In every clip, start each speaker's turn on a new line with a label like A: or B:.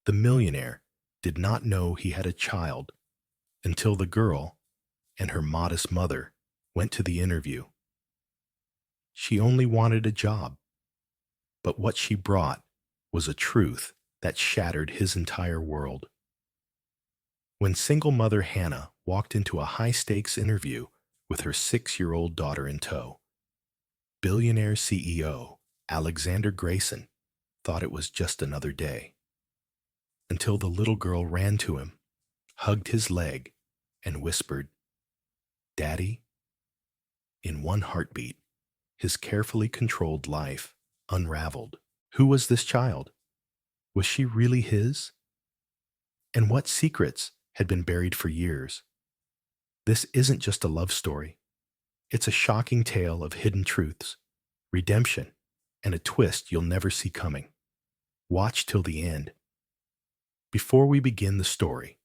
A: The millionaire did not know he had a child until the girl and her modest mother went to the interview. She only wanted a job, but what she brought was a truth that shattered his entire world. When single mother Hannah walked into a high-stakes interview with her 6-year-old daughter in tow, Billionaire CEO Alexander Grayson thought it was just another day, until the little girl ran to him, hugged his leg, and whispered, "Daddy." In one heartbeat, his carefully controlled life unraveled. Who was this child? Was she really his? And what secrets had been buried for years? This isn't just a love story. It's a shocking tale of hidden truths, redemption, and a twist you'll never see coming. Watch till the end. Before we begin the story,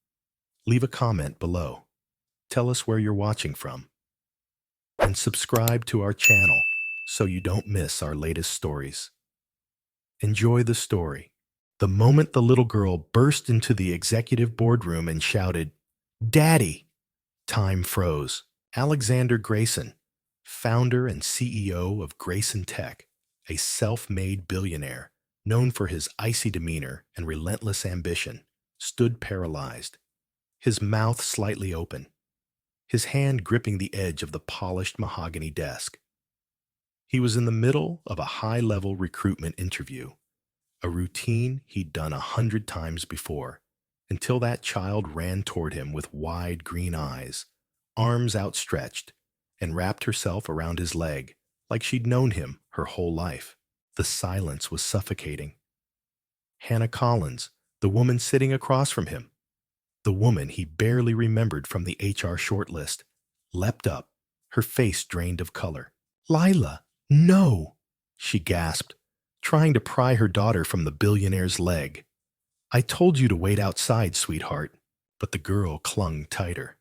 A: leave a comment below. Tell us where you're watching from. And subscribe to our channel so you don't miss our latest stories. Enjoy the story. The moment the little girl burst into the executive boardroom and shouted, "Daddy!" time froze. Alexander Grayson, founder and CEO of Grayson Tech, a self-made billionaire known for his icy demeanor and relentless ambition, stood paralyzed, his mouth slightly open, his hand gripping the edge of the polished mahogany desk. He was in the middle of a high-level recruitment interview, a routine he'd done 100 times before, until that child ran toward him with wide green eyes, arms outstretched, and wrapped herself around his leg like she'd known him her whole life. The silence was suffocating. Hannah Collins, the woman sitting across from him, the woman he barely remembered from the HR shortlist, leapt up, her face drained of color. "Lila, no!" she gasped, trying to pry her daughter from the billionaire's leg. "I told you to wait outside, sweetheart," but the girl clung tighter,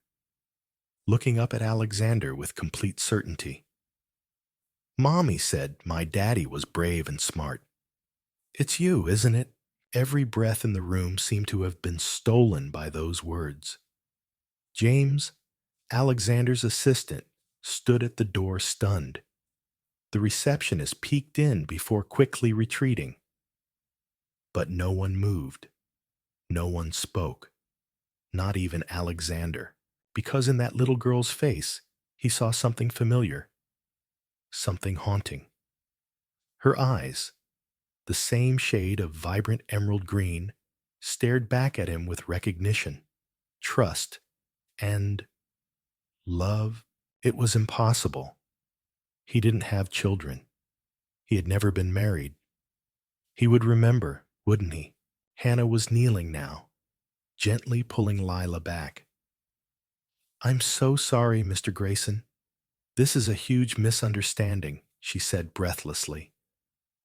A: looking up at Alexander with complete certainty. "Mommy said my daddy was brave and smart." "It's you, isn't it?" Every breath in the room seemed to have been stolen by those words. James, Alexander's assistant, stood at the door stunned. The receptionist peeked in before quickly retreating. But no one moved. No one spoke. Not even Alexander, because in that little girl's face, he saw something familiar, something haunting. Her eyes, the same shade of vibrant emerald green, stared back at him with recognition, trust, and love. It was impossible. He didn't have children. He had never been married. He would remember, wouldn't he? Hannah was kneeling now, gently pulling Lila back. "I'm so sorry, Mr. Grayson. This is a huge misunderstanding," she said breathlessly,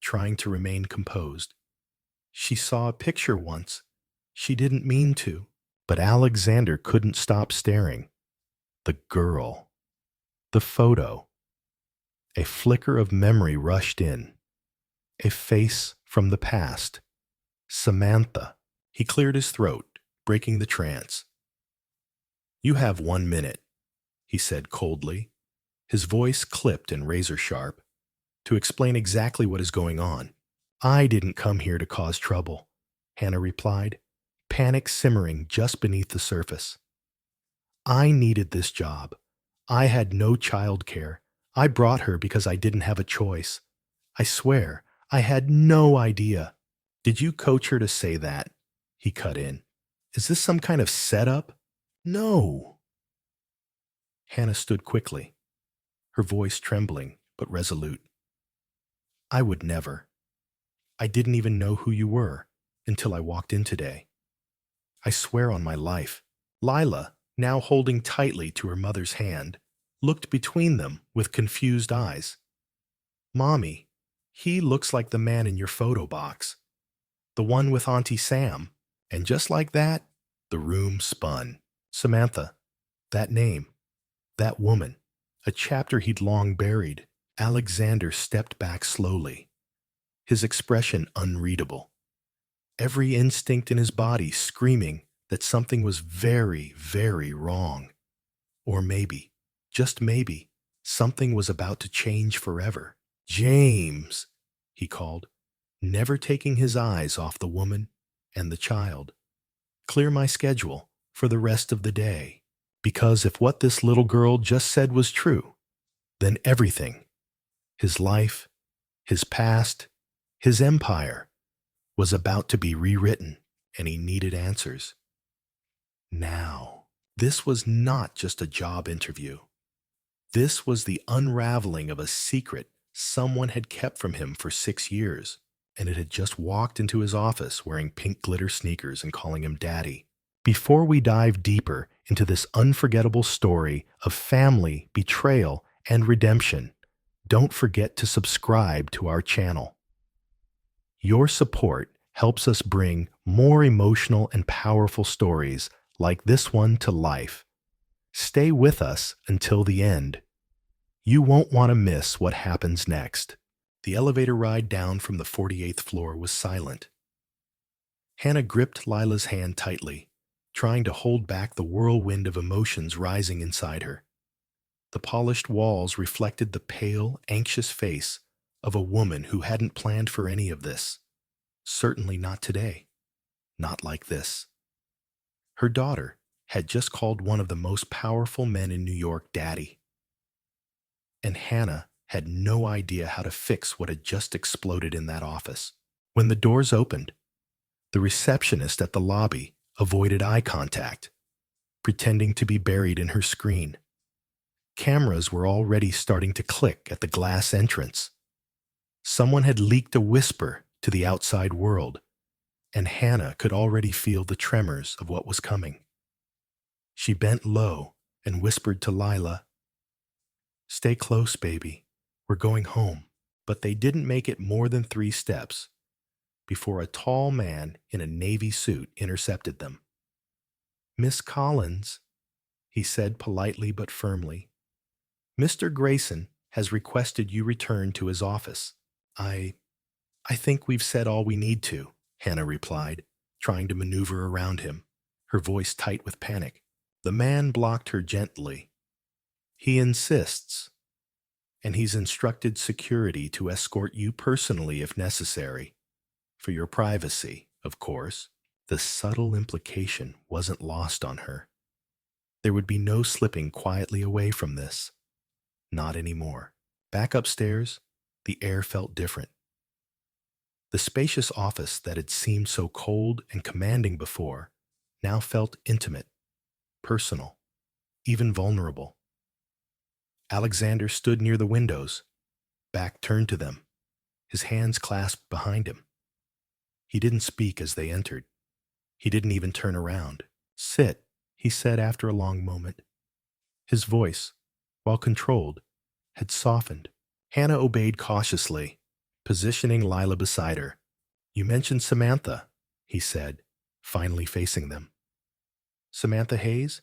A: trying to remain composed. "She saw a picture once. She didn't mean to." But Alexander couldn't stop staring. The girl. The photo. A flicker of memory rushed in. A face from the past. Samantha. He cleared his throat, breaking the trance. "You have 1 minute," he said coldly, his voice clipped and razor sharp, "to explain exactly what is going on." "I didn't come here to cause trouble," Hannah replied, panic simmering just beneath the surface. "I needed this job. I had no child care. I brought her because I didn't have a choice. I swear, I had no idea." "Did you coach her to say that?" he cut in. "Is this some kind of setup?" "No." Hannah stood quickly, her voice trembling but resolute. "I would never. I didn't even know who you were until I walked in today. I swear on my life." Lila, now holding tightly to her mother's hand, looked between them with confused eyes. "Mommy, he looks like the man in your photo box. The one with Auntie Sam." And just like that, the room spun. Samantha. That name. That woman. A chapter he'd long buried. Alexander stepped back slowly, his expression unreadable. every instinct in his body screaming that something was very, very wrong. Or maybe, just maybe, something was about to change forever. "James," he called, never taking his eyes off the woman and the child. "Clear my schedule for the rest of the day. Because if what this little girl just said was true, then everything, his life, his past, his empire, was about to be rewritten, and he needed answers. Now, this was not just a job interview. This was the unraveling of a secret someone had kept from him for 6 years, and it had just walked into his office wearing pink glitter sneakers and calling him Daddy. Before we dive deeper into this unforgettable story of family, betrayal, and redemption, don't forget to subscribe to our channel. Your support helps us bring more emotional and powerful stories like this one to life. Stay with us until the end. You won't want to miss what happens next. The elevator ride down from the 48th floor was silent. Hannah gripped Lila's hand tightly, trying to hold back the whirlwind of emotions rising inside her. The polished walls reflected the pale, anxious face of a woman who hadn't planned for any of this. Certainly not today. Not like this. Her daughter had just called one of the most powerful men in New York Daddy. And Hannah had no idea how to fix what had just exploded in that office. When the doors opened, the receptionist at the lobby avoided eye contact, pretending to be buried in her screen. Cameras were already starting to click at the glass entrance. Someone had leaked a whisper to the outside world, and Hannah could already feel the tremors of what was coming. She bent low and whispered to Lila, "Stay close, baby. We're going home." But they didn't make it more than 3 steps before a tall man in a navy suit intercepted them. "Miss Collins," he said politely but firmly, "Mr. Grayson has requested you return to his office." I think we've said all we need to," Hannah replied, trying to maneuver around him, her voice tight with panic. The man blocked her gently. "He insists, and he's instructed security to escort you personally if necessary. For your privacy, of course." The subtle implication wasn't lost on her. There would be no slipping quietly away from this. Not anymore. Back upstairs, the air felt different. The spacious office that had seemed so cold and commanding before now felt intimate, personal, even vulnerable. Alexander stood near the windows, back turned to them, his hands clasped behind him. He didn't speak as they entered. He didn't even turn around. "Sit," he said after a long moment. His voice, while controlled, had softened. Hannah obeyed cautiously, positioning Lila beside her. "You mentioned Samantha," he said, finally facing them. "Samantha Hayes?"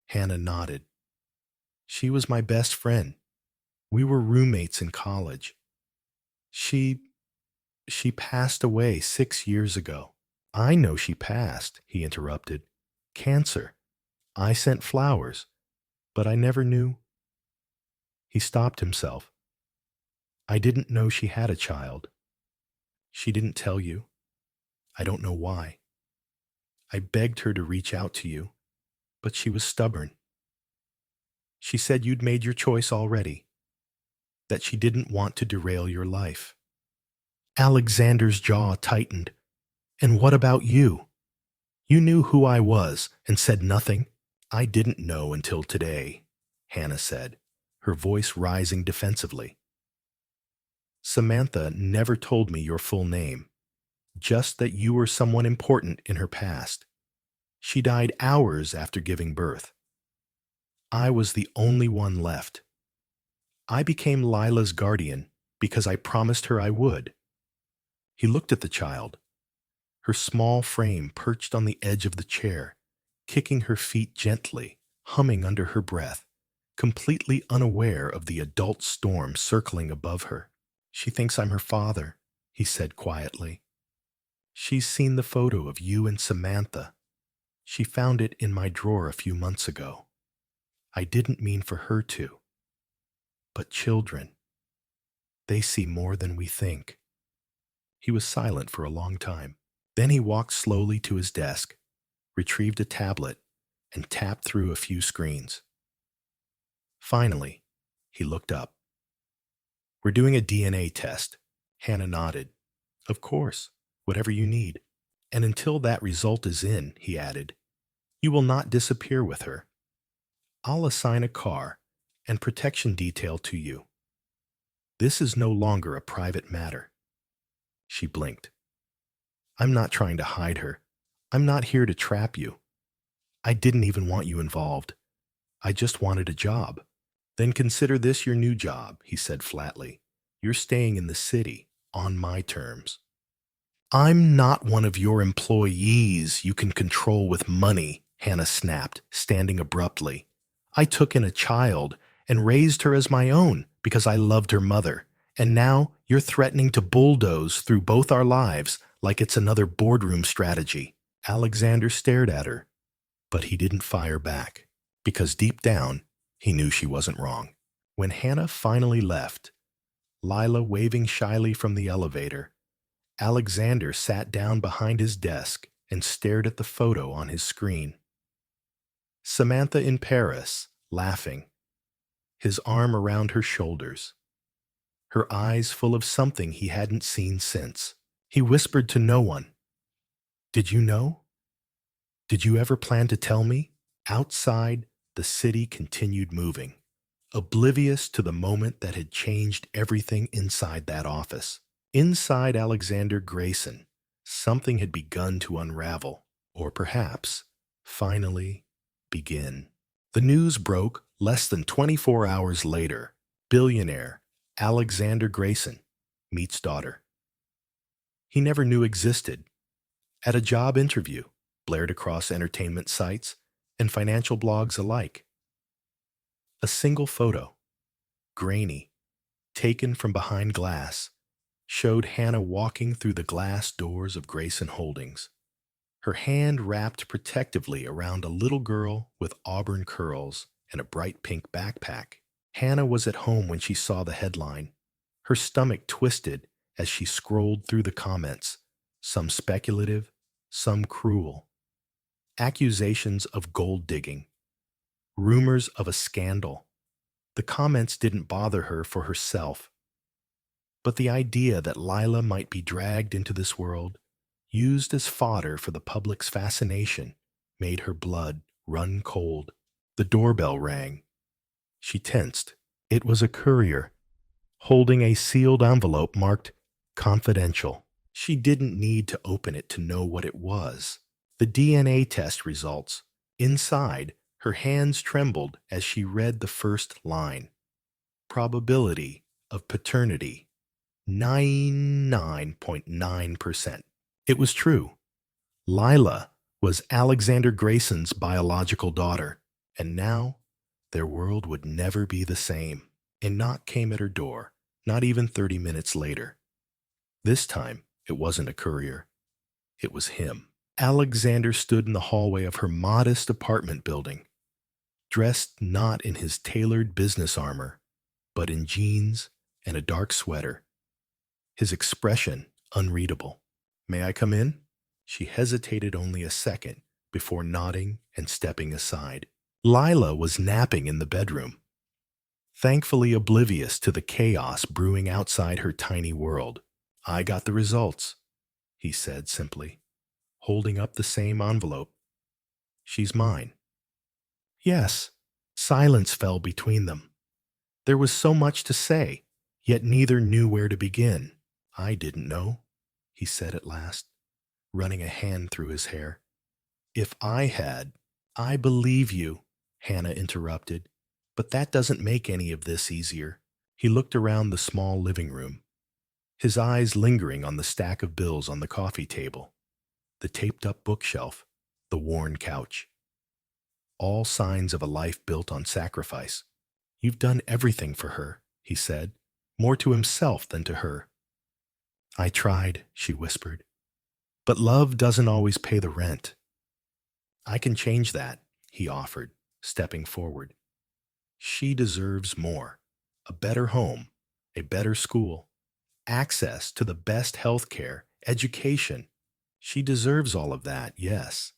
A: Hannah nodded. "She was my best friend. We were roommates in college. She passed away 6 years ago." "I know she passed," he interrupted. "Cancer. I sent flowers, but I never knew." He stopped himself. "I didn't know she had a child." "She didn't tell you?" "I don't know why. I begged her to reach out to you, but she was stubborn. She said you'd made your choice already, that she didn't want to derail your life." Alexander's jaw tightened. "And what about you? You knew who I was and said nothing?" "I didn't know until today," Hannah said, her voice rising defensively. "Samantha never told me your full name, just that you were someone important in her past. She died hours after giving birth. I was the only one left. I became Lila's guardian because I promised her I would." He looked at the child, her small frame perched on the edge of the chair, kicking her feet gently, humming under her breath, completely unaware of the adult storm circling above her. "She thinks I'm her father," he said quietly. She's seen the photo of you and Samantha. She found it in my drawer a few months ago. I didn't mean for her to. But children, they see more than we think." He was silent for a long time. Then he walked slowly to his desk, retrieved a tablet, and tapped through a few screens. Finally, he looked up. "We're doing a DNA test." Hannah nodded. "Of course, whatever you need. And until that result is in," he added, "you will not disappear with her. I'll assign a car and protection detail to you. This is no longer a private matter." She blinked. "I'm not trying to hide her. I'm not here to trap you. I didn't even want you involved. I just wanted a job." "Then consider this your new job," he said flatly. "You're staying in the city on my terms." "I'm not one of your employees you can control with money," Hannah snapped, standing abruptly. "I took in a child and raised her as my own because I loved her mother. And now you're threatening to bulldoze through both our lives like it's another boardroom strategy." Alexander stared at her, but he didn't fire back, because deep down, he knew she wasn't wrong. When Hannah finally left, Lila waving shyly from the elevator, Alexander sat down behind his desk and stared at the photo on his screen. Samantha in Paris, laughing, his arm around her shoulders, her eyes full of something he hadn't seen since. He whispered to no one, "Did you know? Did you ever plan to tell me?" Outside, the city continued moving, oblivious to the moment that had changed everything inside that office. Inside Alexander Grayson, something had begun to unravel, or perhaps, finally, begin. The news broke less than 24 hours later. Billionaire Alexander Grayson meets daughter he never knew existed. At a job interview, blared across entertainment sites and financial blogs alike. A single photo, grainy, taken from behind glass, showed Hannah walking through the glass doors of Grayson Holdings, her hand wrapped protectively around a little girl with auburn curls and a bright pink backpack. Hannah was at home when she saw the headline. Her stomach twisted as she scrolled through the comments, some speculative, some cruel. Accusations of gold digging, rumors of a scandal. The comments didn't bother her for herself, but the idea that Lila might be dragged into this world, used as fodder for the public's fascination, made her blood run cold. The doorbell rang. She tensed. It was a courier, holding a sealed envelope marked confidential. She didn't need to open it to know what it was. The DNA test results. Inside, her hands trembled as she read the first line. Probability of paternity, 99.9%. It was true. Lila was Alexander Grayson's biological daughter, and now their world would never be the same. A knock came at her door, not even 30 minutes later. This time, it wasn't a courier. It was him. Alexander stood in the hallway of her modest apartment building, dressed not in his tailored business armor, but in jeans and a dark sweater. His expression unreadable. "May I come in?" She hesitated only a second before nodding and stepping aside. Lila was napping in the bedroom, thankfully oblivious to the chaos brewing outside her tiny world. "I got the results," he said simply, holding up the same envelope. "She's mine." "Yes." Silence fell between them. There was so much to say, yet neither knew where to begin. "I didn't know," he said at last, running a hand through his hair. "If I had—" "I believe you," Hannah interrupted, "but that doesn't make any of this easier." He looked around the small living room, his eyes lingering on the stack of bills on the coffee table, the taped-up bookshelf, the worn couch. All signs of a life built on sacrifice. "You've done everything for her," he said, more to himself than to her. "I tried," she whispered. But love doesn't always pay the rent. I can change that, he offered, stepping forward. She deserves more. A better home, a better school, access to the best health care, education. She deserves all of that, yes,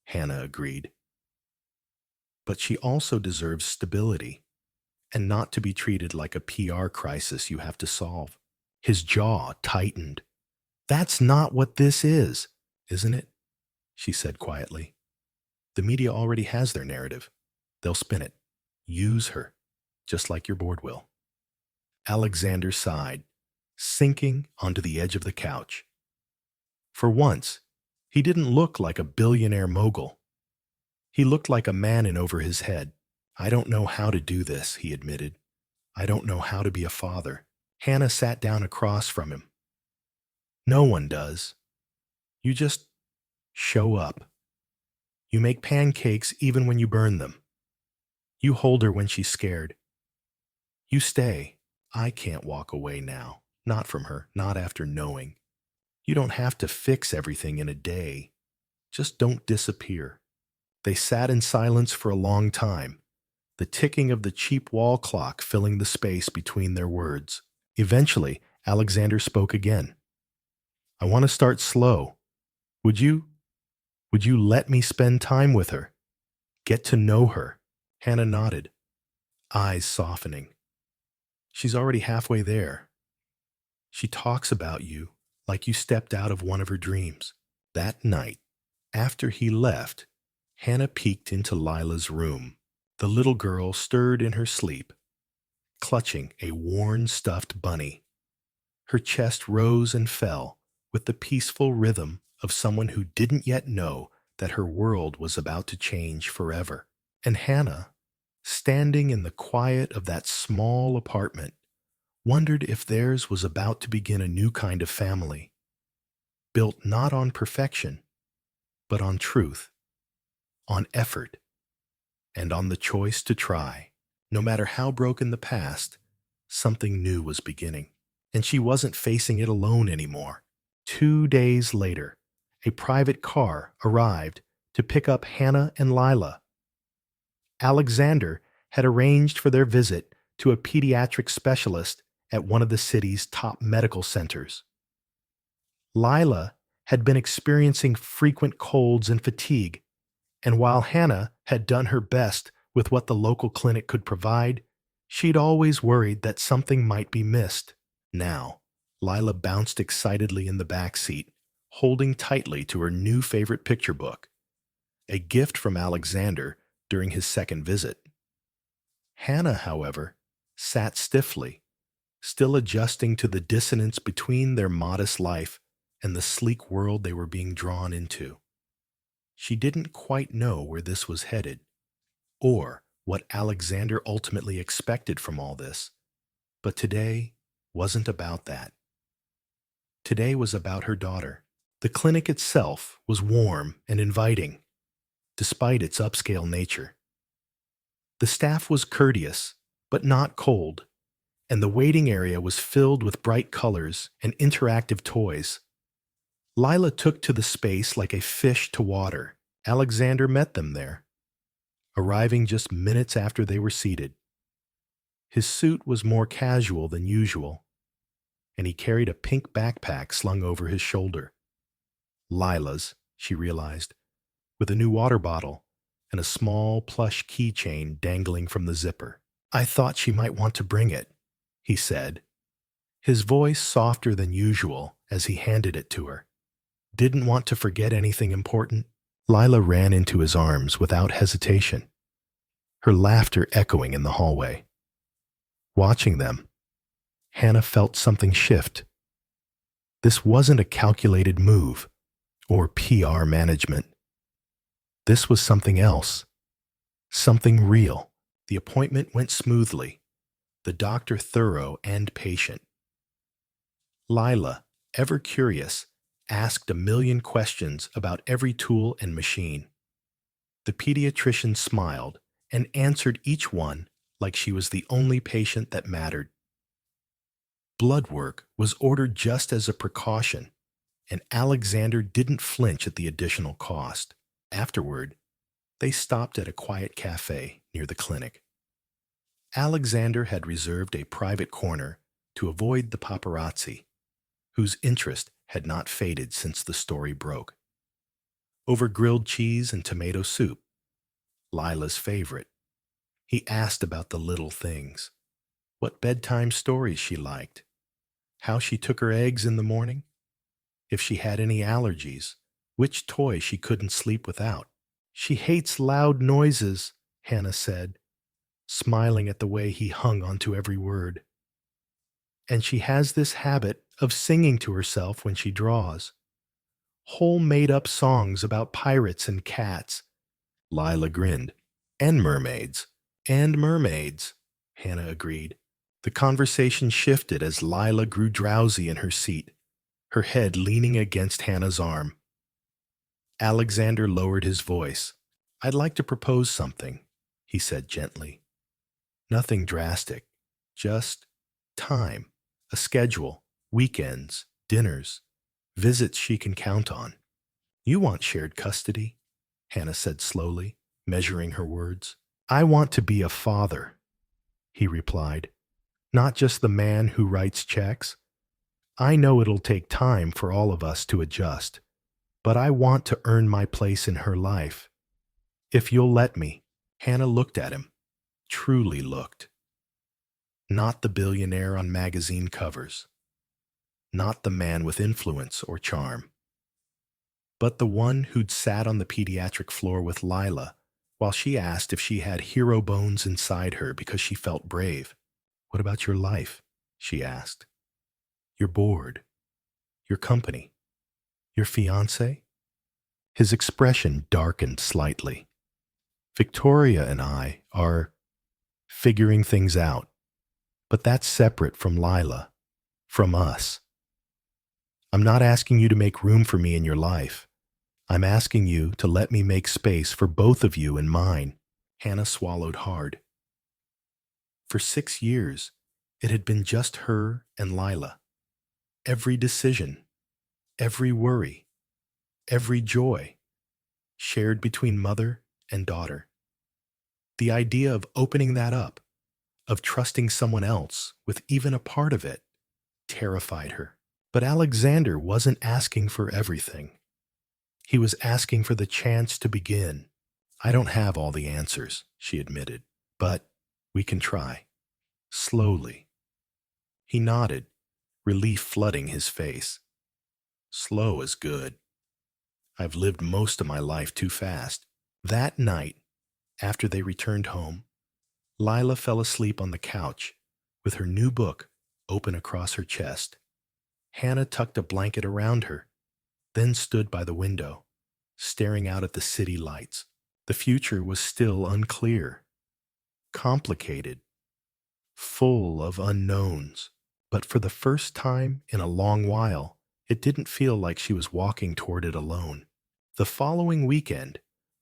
A: Hannah agreed. But she also deserves stability and not to be treated like a PR crisis you have to solve. His jaw tightened. That's not what this is, isn't it? She said quietly. The media already has their narrative. They'll spin it. Use her, just like your board will. Alexander sighed, sinking onto the edge of the couch. For once, he didn't look like a billionaire mogul. He looked like a man in over his head. I don't know how to do this, he admitted. I don't know how to be a father. Hannah sat down across from him. No one does. You just show up. You make pancakes even when you burn them. You hold her when she's scared. You stay. I can't walk away now. Not from her, not after knowing. You don't have to fix everything in a day. Just don't disappear. They sat in silence for a long time, the ticking of the cheap wall clock filling the space between their words. Eventually, Alexander spoke again. I want to start slow. Would you let me spend time with her? Get to know her? Hannah nodded, eyes softening. She's already halfway there. She talks about you like you stepped out of one of her dreams. That night, after he left, Hannah peeked into Lila's room. The little girl stirred in her sleep, clutching a worn stuffed bunny. Her chest rose and fell with the peaceful rhythm of someone who didn't yet know that her world was about to change forever. And Hannah, standing in the quiet of that small apartment, wondered if theirs was about to begin a new kind of family, built not on perfection, but on truth, on effort, and on the choice to try. No matter how broken the past, something new was beginning, and she wasn't facing it alone anymore. 2 days later, a private car arrived to pick up Hannah and Lila. Alexander had arranged for their visit to a pediatric specialist at one of the city's top medical centers. Lila had been experiencing frequent colds and fatigue, and while Hannah had done her best with what the local clinic could provide, she'd always worried that something might be missed. Now, Lila bounced excitedly in the back seat, holding tightly to her new favorite picture book, a gift from Alexander during his second visit. Hannah, however, sat stiffly, still adjusting to the dissonance between their modest life and the sleek world they were being drawn into. She didn't quite know where this was headed, or what Alexander ultimately expected from all this, but today wasn't about that. Today was about her daughter. The clinic itself was warm and inviting, despite its upscale nature. The staff was courteous, but not cold, and the waiting area was filled with bright colors and interactive toys. Lila took to the space like a fish to water. Alexander met them there, arriving just minutes after they were seated. His suit was more casual than usual, and he carried a pink backpack slung over his shoulder. Lila's, she realized, with a new water bottle and a small plush keychain dangling from the zipper. I thought she might want to bring it, he said, his voice softer than usual as he handed it to her. Didn't want to forget anything important? Lila ran into his arms without hesitation, her laughter echoing in the hallway. Watching them, Hannah felt something shift. This wasn't a calculated move or PR management. This was something else, something real. The appointment went smoothly, the doctor thorough and patient. Lila, ever curious, asked a million questions about every tool and machine. The pediatrician smiled and answered each one like she was the only patient that mattered. Blood work was ordered just as a precaution, and Alexander didn't flinch at the additional cost. Afterward, they stopped at a quiet cafe near the clinic. Alexander had reserved a private corner to avoid the paparazzi, whose interest had not faded since the story broke. Over grilled cheese and tomato soup, Lila's favorite, he asked about the little things, what bedtime stories she liked, how she took her eggs in the morning, if she had any allergies, which toy she couldn't sleep without. She hates loud noises, Hannah said, smiling at the way he hung onto every word. And she has this habit of singing to herself when she draws. Whole made-up songs about pirates and cats. Lila grinned. And mermaids. And mermaids, Hannah agreed. The conversation shifted as Lila grew drowsy in her seat, her head leaning against Hannah's arm. Alexander lowered his voice. I'd like to propose something, he said gently. Nothing drastic, just time, a schedule, weekends, dinners, visits she can count on. You want shared custody, Hannah said slowly, measuring her words. I want to be a father, he replied, not just the man who writes checks. I know it'll take time for all of us to adjust, but I want to earn my place in her life. If you'll let me. Hannah looked at him, truly looked. Not the billionaire on magazine covers, not the man with influence or charm, but the one who'd sat on the pediatric floor with Lila while she asked if she had hero bones inside her because she felt brave. What about your life? She asked. Your board, your company, your fiancé? His expression darkened slightly. Victoria and I are figuring things out, but that's separate from Lila, from us. I'm not asking you to make room for me in your life. I'm asking you to let me make space for both of you in mine. Hannah swallowed hard. For 6 years, it had been just her and Lila. Every decision, every worry, every joy, shared between mother and daughter. The idea of opening that up, of trusting someone else with even a part of it, terrified her. But Alexander wasn't asking for everything. He was asking for the chance to begin. I don't have all the answers, she admitted, but we can try. Slowly. He nodded, relief flooding his face. Slow is good. I've lived most of my life too fast. That night, after they returned home, Lila fell asleep on the couch with her new book open across her chest. Hannah tucked a blanket around her, then stood by the window, staring out at the city lights. The future was still unclear, complicated, full of unknowns. But for the first time in a long while, it didn't feel like she was walking toward it alone. The following weekend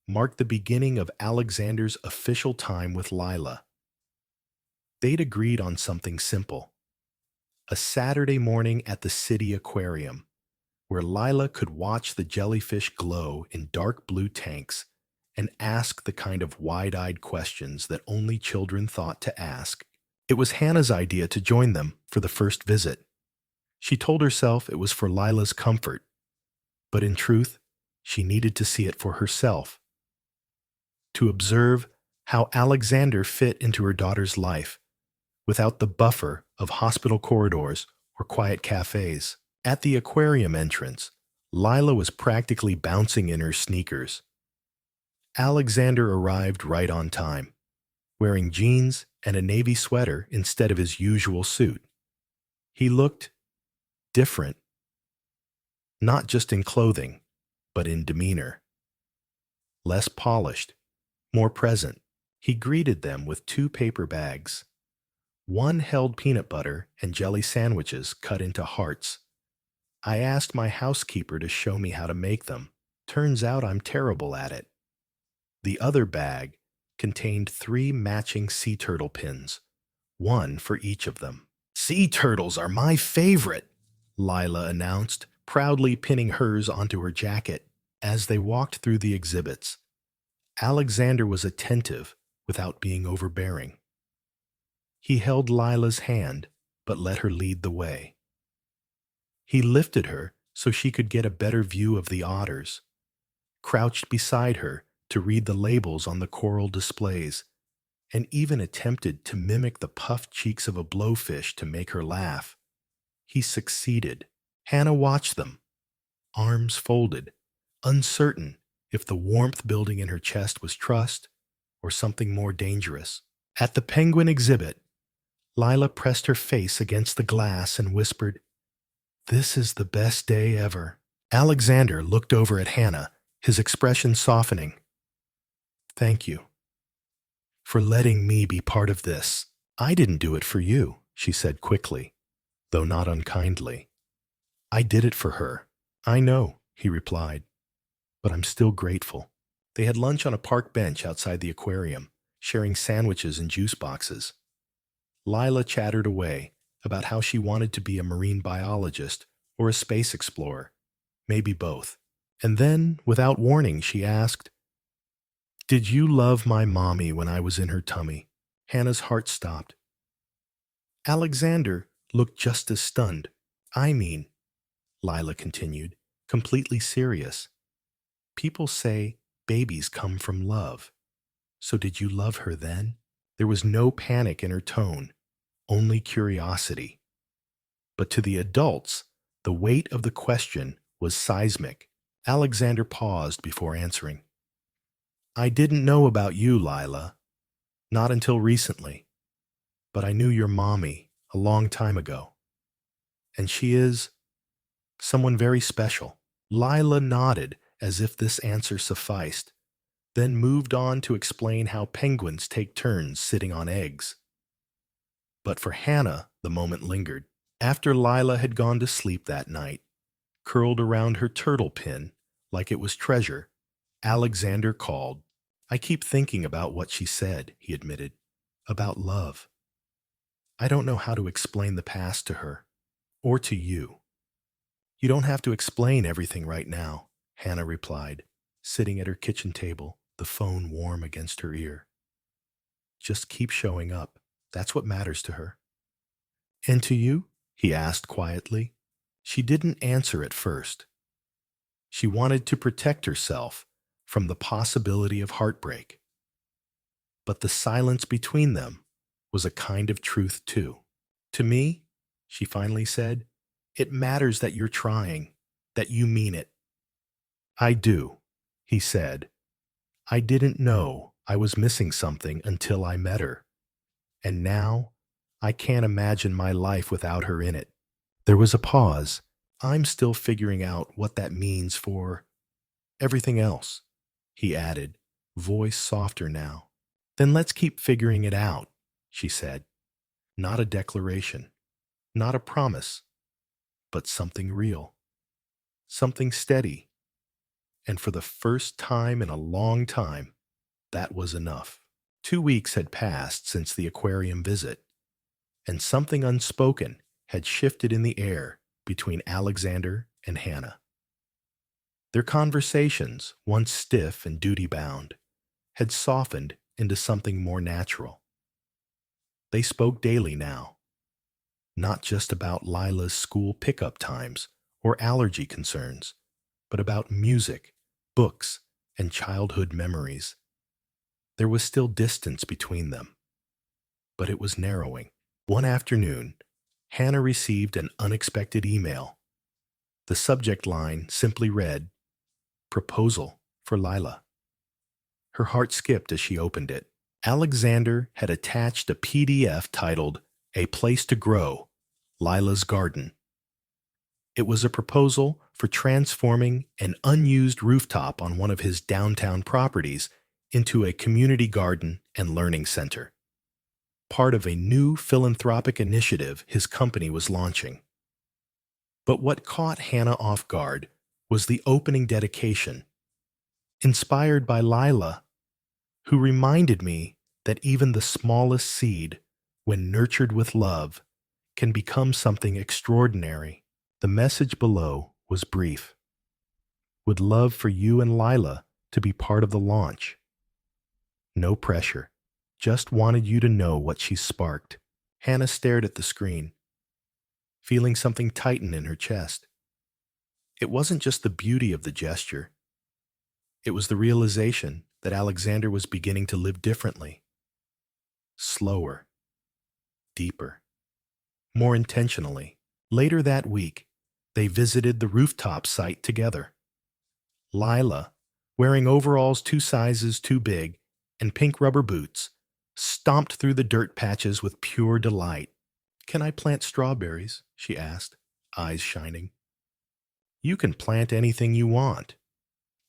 A: marked the beginning of Alexander's official time with Lila. They'd agreed on something simple. A Saturday morning at the city aquarium, where Lila could watch the jellyfish glow in dark blue tanks and ask the kind of wide-eyed questions that only children thought to ask. It was Hannah's idea to join them for the first visit. She told herself it was for Lila's comfort, but in truth, she needed to see it for herself, to observe how Alexander fit into her daughter's life without the buffer of hospital corridors or quiet cafes. At the aquarium entrance, Lila was practically bouncing in her sneakers. Alexander arrived right on time, wearing jeans and a navy sweater instead of his usual suit. He looked different, not just in clothing, but in demeanor. Less polished, more present. He greeted them with 2 paper bags. One held peanut butter and jelly sandwiches cut into hearts. I asked my housekeeper to show me how to make them. Turns out I'm terrible at it. The other bag contained 3 matching sea turtle pins, one for each of them. Sea turtles are my favorite, Lila announced, proudly pinning hers onto her jacket. As they walked through the exhibits, Alexander was attentive without being overbearing. He held Lila's hand, but let her lead the way. He lifted her so she could get a better view of the otters, crouched beside her to read the labels on the coral displays, and even attempted to mimic the puffed cheeks of a blowfish to make her laugh. He succeeded. Hannah watched them, arms folded, uncertain if the warmth building in her chest was trust or something more dangerous. At the penguin exhibit, Lila pressed her face against the glass and whispered, "This is the best day ever." Alexander looked over at Hannah, his expression softening. "Thank you for letting me be part of this." "I didn't do it for you," she said quickly, though not unkindly. "I did it for her." "I know," he replied, "but I'm still grateful." They had lunch on a park bench outside the aquarium, sharing sandwiches and juice boxes. Lila chattered away about how she wanted to be a marine biologist or a space explorer, maybe both. And then, without warning, she asked, "Did you love my mommy when I was in her tummy?" Hannah's heart stopped. Alexander looked just as stunned. "I mean," Lila continued, completely serious, "people say babies come from love. So did you love her then?" There was no panic in her tone, only curiosity. But to the adults, the weight of the question was seismic. Alexander paused before answering. "I didn't know about you, Lila. Not until recently. But I knew your mommy a long time ago. And she is someone very special." Lila nodded as if this answer sufficed, then moved on to explain how penguins take turns sitting on eggs. But for Hannah, the moment lingered. After Lila had gone to sleep that night, curled around her turtle pin like it was treasure, Alexander called. "I keep thinking about what she said," he admitted, "about love. I don't know how to explain the past to her, or to you." "You don't have to explain everything right now," Hannah replied, sitting at her kitchen table, the phone warm against her ear. "Just keep showing up. That's what matters to her." "And to you?" he asked quietly. She didn't answer at first. She wanted to protect herself from the possibility of heartbreak. But the silence between them was a kind of truth too. "To me," she finally said, "it matters that you're trying, that you mean it." "I do," he said. "I didn't know I was missing something until I met her. And now, I can't imagine my life without her in it." There was a pause. "I'm still figuring out what that means for everything else," he added, voice softer now. "Then let's keep figuring it out," she said. Not a declaration, not a promise, but something real, something steady. And for the first time in a long time, that was enough. 2 weeks had passed since the aquarium visit, and something unspoken had shifted in the air between Alexander and Hannah. Their conversations, once stiff and duty-bound, had softened into something more natural. They spoke daily now, not just about Lila's school pickup times or allergy concerns, but about music, books, and childhood memories. There was still distance between them, but it was narrowing. One afternoon, Hannah received an unexpected email. The subject line simply read, "Proposal for Lila." Her heart skipped as she opened it. Alexander had attached a PDF titled, "A Place to Grow, Lila's Garden." It was a proposal for transforming an unused rooftop on one of his downtown properties into a community garden and learning center, part of a new philanthropic initiative his company was launching. But what caught Hannah off guard was the opening dedication, inspired by Lila, who reminded me that even the smallest seed, when nurtured with love, can become something extraordinary. The message below was brief. Would love for you and Lila to be part of the launch. No pressure. Just wanted you to know what she sparked. Hannah stared at the screen, feeling something tighten in her chest. It wasn't just the beauty of the gesture. It was the realization that Alexander was beginning to live differently. Slower, deeper, more intentionally. Later that week, they visited the rooftop site together. Lila, wearing overalls 2 sizes too big and pink rubber boots, stomped through the dirt patches with pure delight. "Can I plant strawberries?" she asked, eyes shining. "You can plant anything you want,"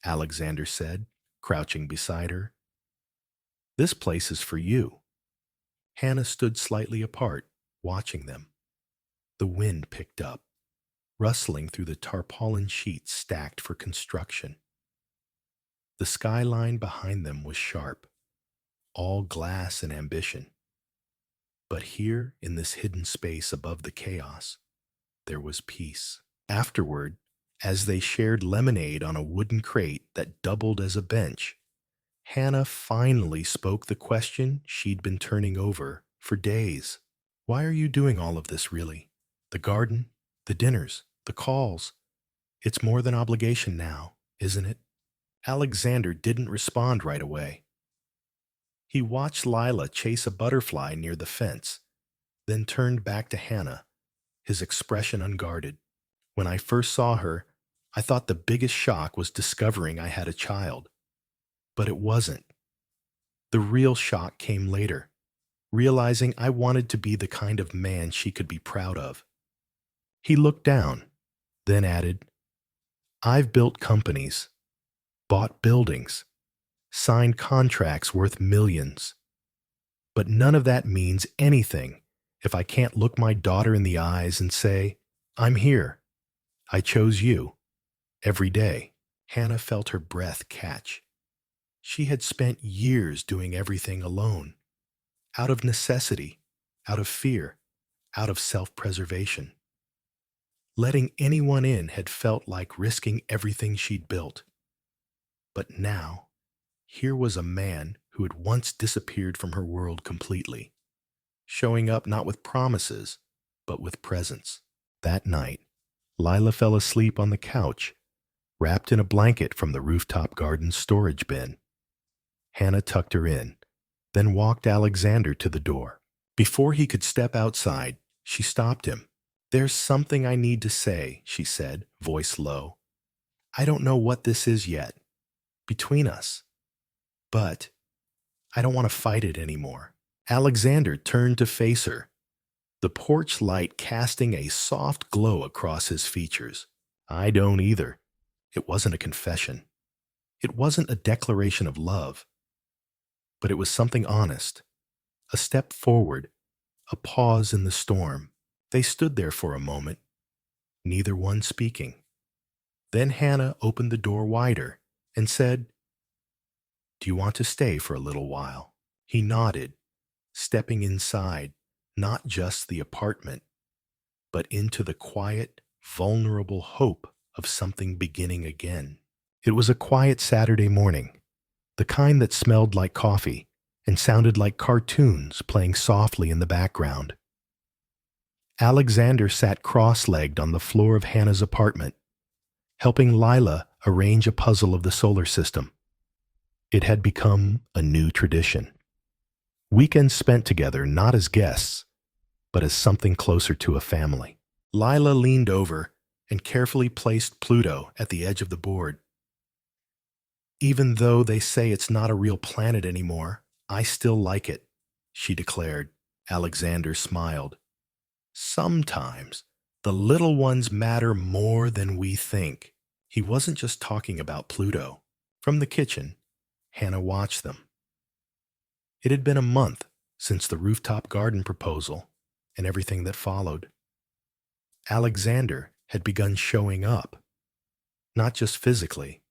A: Alexander said, crouching beside her. "This place is for you." Hannah stood slightly apart, watching them. The wind picked up, rustling through the tarpaulin sheets stacked for construction. The skyline behind them was sharp, all glass and ambition. But here, in this hidden space above the chaos, there was peace. Afterward, as they shared lemonade on a wooden crate that doubled as a bench, Hannah finally spoke the question she'd been turning over for days. "Why are you doing all of this, really? The garden, the dinners, the calls. It's more than obligation now, isn't it?" Alexander didn't respond right away. He watched Lila chase a butterfly near the fence, then turned back to Hannah, his expression unguarded. "When I first saw her, I thought the biggest shock was discovering I had a child. But it wasn't. The real shock came later, realizing I wanted to be the kind of man she could be proud of." He looked down, then added, "I've built companies, bought buildings, signed contracts worth millions. But none of that means anything if I can't look my daughter in the eyes and say, 'I'm here. I chose you,' every day." Hannah felt her breath catch. She had spent years doing everything alone, out of necessity, out of fear, out of self-preservation. Letting anyone in had felt like risking everything she'd built. But now, here was a man who had once disappeared from her world completely, showing up not with promises, but with presence. That night, Lila fell asleep on the couch, wrapped in a blanket from the rooftop garden storage bin. Hannah tucked her in, then walked Alexander to the door. Before he could step outside, she stopped him. "There's something I need to say," she said, voice low. "I don't know what this is yet, between us, but I don't want to fight it anymore." Alexander turned to face her, the porch light casting a soft glow across his features. "I don't either." It wasn't a confession. It wasn't a declaration of love. But it was something honest. A step forward, a pause in the storm. They stood there for a moment, neither one speaking. Then Hannah opened the door wider and said, "Do you want to stay for a little while?" He nodded, stepping inside, not just the apartment, but into the quiet, vulnerable hope of something beginning again. It was a quiet Saturday morning, the kind that smelled like coffee and sounded like cartoons playing softly in the background. Alexander sat cross-legged on the floor of Hannah's apartment, helping Lila arrange a puzzle of the solar system. It had become a new tradition. Weekends spent together not as guests, but as something closer to a family. Lila leaned over and carefully placed Pluto at the edge of the board. "Even though they say it's not a real planet anymore, I still like it," she declared. Alexander smiled. "Sometimes the little ones matter more than we think." He wasn't just talking about Pluto. From the kitchen, Hannah watched them. It had been a month since the rooftop garden proposal and everything that followed. Alexander had begun showing up, not just physically,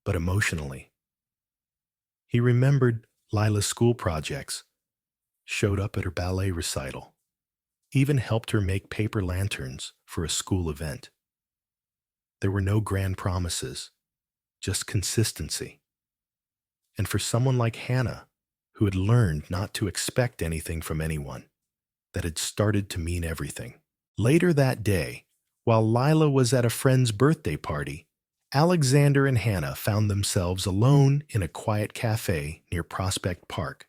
A: but emotionally. He remembered Lila's school projects, showed up at her ballet recital, even helped her make paper lanterns for a school event. There were no grand promises, just consistency. And for someone like Hannah, who had learned not to expect anything from anyone, that had started to mean everything. Later that day, while Lila was at a friend's birthday party, Alexander and Hannah found themselves alone in a quiet cafe near Prospect Park.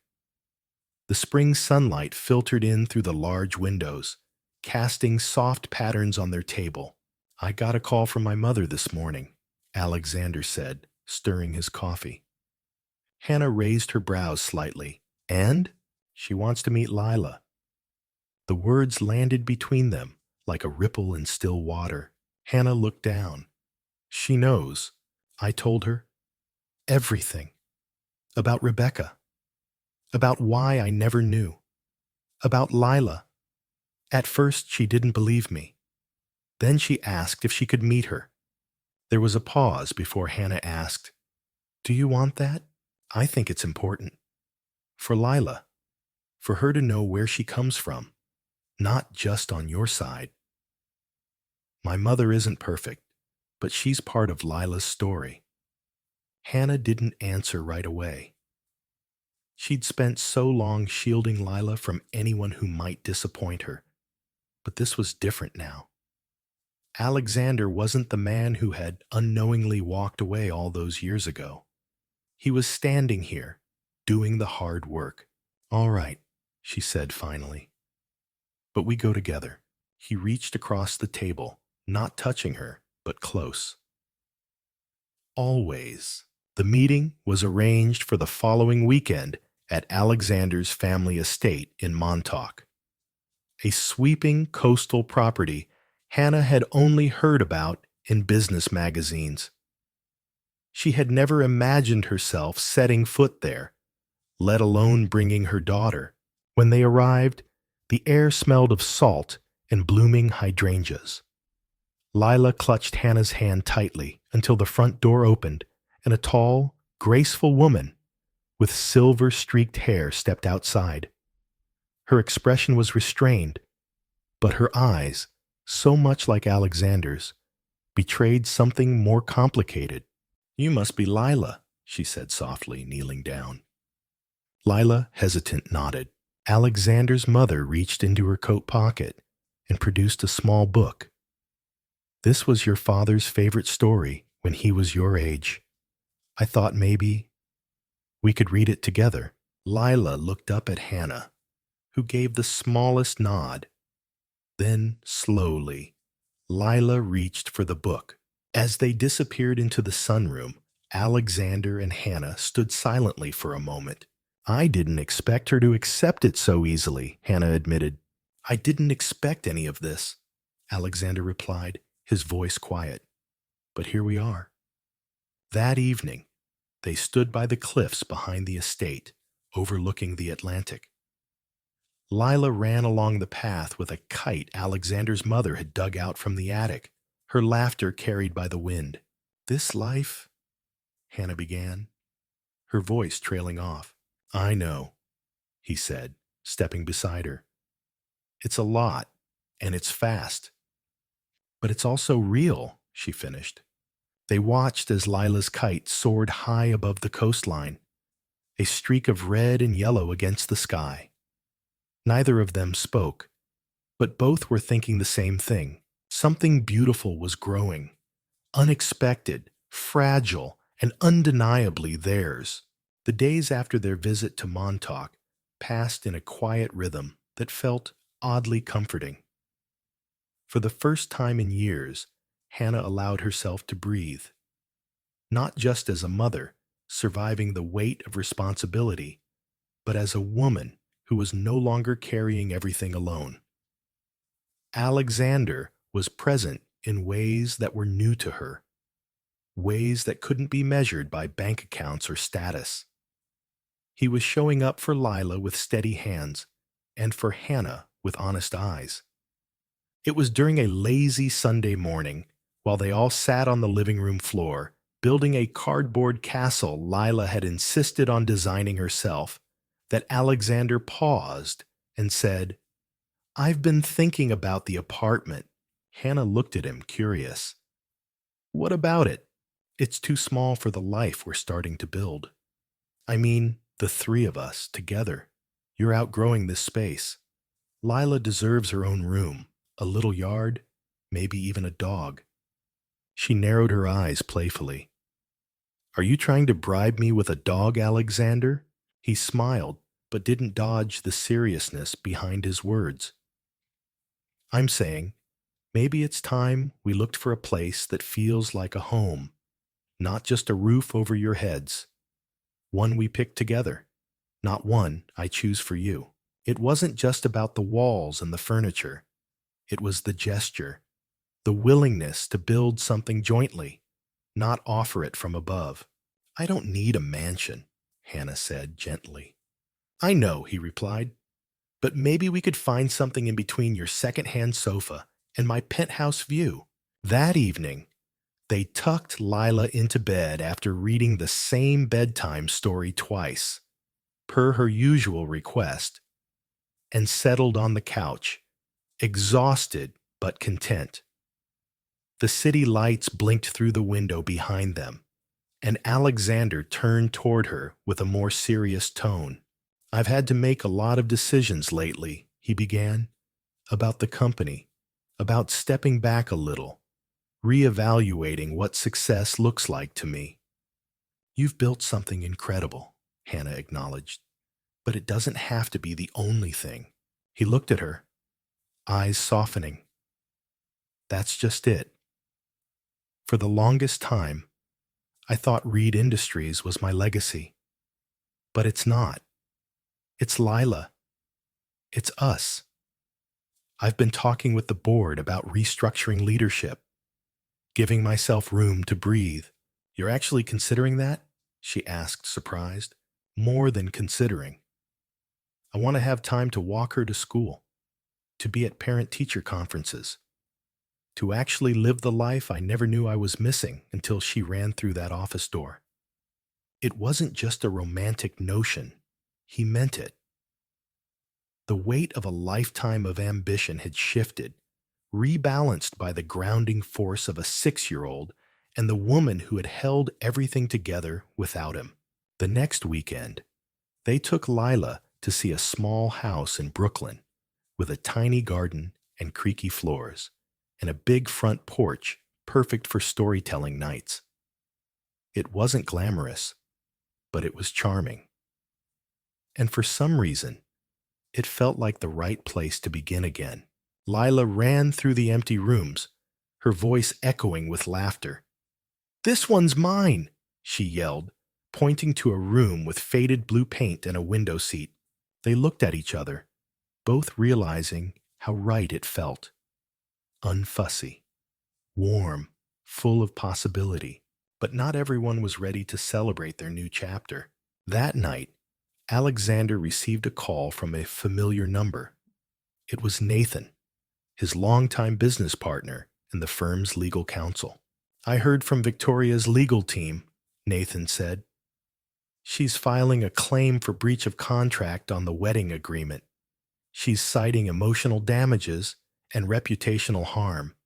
A: The spring sunlight filtered in through the large windows, casting soft patterns on their table. "I got a call from my mother this morning," Alexander said, stirring his coffee. Hannah raised her brows slightly. "And?" "She wants to meet Lila." The words landed between them like a ripple in still water. Hannah looked down. "She knows. I told her everything. About Rebecca. About why I never knew. About Lila. At first, she didn't believe me. Then she asked if she could meet her." There was a pause before Hannah asked, "Do you want that?" "I think it's important. For Lila. For her to know where she comes from. Not just on your side. My mother isn't perfect, but she's part of Lila's story." Hannah didn't answer right away. She'd spent so long shielding Lila from anyone who might disappoint her. But this was different now. Alexander wasn't the man who had unknowingly walked away all those years ago. He was standing here, doing the hard work. "All right," she said finally. "But we go together." He reached across the table, not touching her, but close. Always. The meeting was arranged for the following weekend at Alexander's family estate in Montauk, a sweeping coastal property Hannah had only heard about in business magazines. She had never imagined herself setting foot there, let alone bringing her daughter. When they arrived, the air smelled of salt and blooming hydrangeas. Lila clutched Hannah's hand tightly until the front door opened and a tall, graceful woman with silver-streaked hair stepped outside. Her expression was restrained, but her eyes, so much like Alexander's, betrayed something more complicated. "You must be Lila," she said softly, kneeling down. Lila, hesitant, nodded. Alexander's mother reached into her coat pocket and produced a small book. "This was your father's favorite story when he was your age. I thought maybe we could read it together." Lila looked up at Hannah, who gave the smallest nod. Then, slowly, Lila reached for the book. As they disappeared into the sunroom, Alexander and Hannah stood silently for a moment. "I didn't expect her to accept it so easily," Hannah admitted. "I didn't expect any of this," Alexander replied, his voice quiet. "But here we are." That evening, they stood by the cliffs behind the estate, overlooking the Atlantic. Lila ran along the path with a kite Alexander's mother had dug out from the attic, her laughter carried by the wind. "This life," Hannah began, her voice trailing off. "I know," he said, stepping beside her. "It's a lot, and it's fast. But it's also real," she finished. They watched as Lila's kite soared high above the coastline, a streak of red and yellow against the sky. Neither of them spoke, but both were thinking the same thing. Something beautiful was growing, unexpected, fragile, and undeniably theirs. The days after their visit to Montauk passed in a quiet rhythm that felt oddly comforting. For the first time in years, Hannah allowed herself to breathe, not just as a mother, surviving the weight of responsibility, but as a woman who was no longer carrying everything alone. Alexander was present in ways that were new to her, ways that couldn't be measured by bank accounts or status. He was showing up for Lila with steady hands, and for Hannah with honest eyes. It was during a lazy Sunday morning, while they all sat on the living room floor, building a cardboard castle Lila had insisted on designing herself, that Alexander paused and said, "I've been thinking about the apartment." Hannah looked at him, curious. What about it? It's too small for the life we're starting to build. I mean, the three of us together. You're outgrowing this space. Lila deserves her own room, a little yard, maybe even a dog. She narrowed her eyes playfully. Are you trying to bribe me with a dog, Alexander? He smiled, but didn't dodge the seriousness behind his words. I'm saying, maybe it's time we looked for a place that feels like a home, not just a roof over your heads. One we pick together, not one I choose for you. It wasn't just about the walls and the furniture. It was the gesture, the willingness to build something jointly, not offer it from above. I don't need a mansion, Hannah said gently. I know, he replied, but maybe we could find something in between your second-hand sofa and my penthouse view. That evening, they tucked Lila into bed after reading the same bedtime story twice, per her usual request, and settled on the couch, exhausted but content. The city lights blinked through the window behind them, and Alexander turned toward her with a more serious tone. I've had to make a lot of decisions lately, he began, about the company, about stepping back a little, reevaluating what success looks like to me. You've built something incredible, Hannah acknowledged, but it doesn't have to be the only thing. He looked at her, eyes softening. That's just it. For the longest time, I thought Reed Industries was my legacy. But it's not. It's Lila. It's us. I've been talking with the board about restructuring leadership, giving myself room to breathe. You're actually considering that? She asked, surprised. More than considering. I want to have time to walk her to school, to be at parent-teacher conferences, to actually live the life I never knew I was missing until she ran through that office door. It wasn't just a romantic notion. He meant it. The weight of a lifetime of ambition had shifted, rebalanced by the grounding force of a 6-year-old and the woman who had held everything together without him. The next weekend, they took Lila to see a small house in Brooklyn with a tiny garden and creaky floors and a big front porch perfect for storytelling nights. It wasn't glamorous, but it was charming. And for some reason, it felt like the right place to begin again. Lila ran through the empty rooms, her voice echoing with laughter. "This one's mine," she yelled, pointing to a room with faded blue paint and a window seat. They looked at each other, both realizing how right it felt. Unfussy, warm, full of possibility. But not everyone was ready to celebrate their new chapter. That night, Alexander received a call from a familiar number. It was Nathan, his longtime business partner and the firm's legal counsel. "I heard from Victoria's legal team," Nathan said. "She's filing a claim for breach of contract on the wedding agreement. She's citing emotional damages and reputational harm,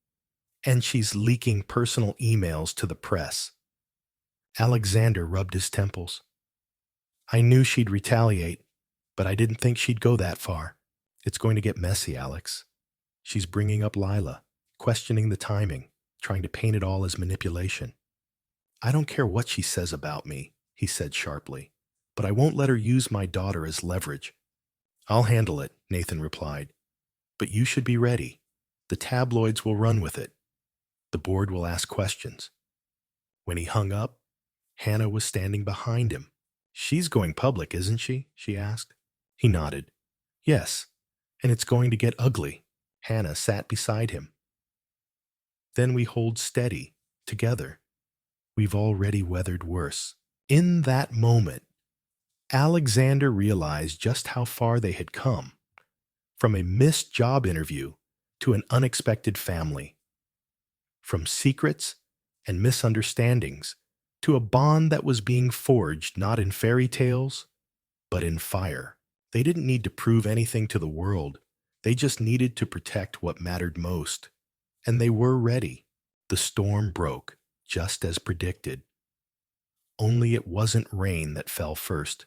A: and she's leaking personal emails to the press." Alexander rubbed his temples. "I knew she'd retaliate, but I didn't think she'd go that far. It's going to get messy, Alex. She's bringing up Lila, questioning the timing, trying to paint it all as manipulation. I don't care what she says about me," he said sharply, "but I won't let her use my daughter as leverage." "I'll handle it," Nathan replied. "But you should be ready. The tabloids will run with it. The board will ask questions." When he hung up, Hannah was standing behind him. "She's going public, isn't she?" she asked. He nodded. "Yes, and it's going to get ugly." Hannah sat beside him. "Then we hold steady, together. We've already weathered worse." In that moment, Alexander realized just how far they had come, from a missed job interview to an unexpected family, from secrets and misunderstandings to a bond that was being forged not in fairy tales, but in fire. They didn't need to prove anything to the world. They just needed to protect what mattered most. And they were ready. The storm broke, just as predicted. Only it wasn't rain that fell first,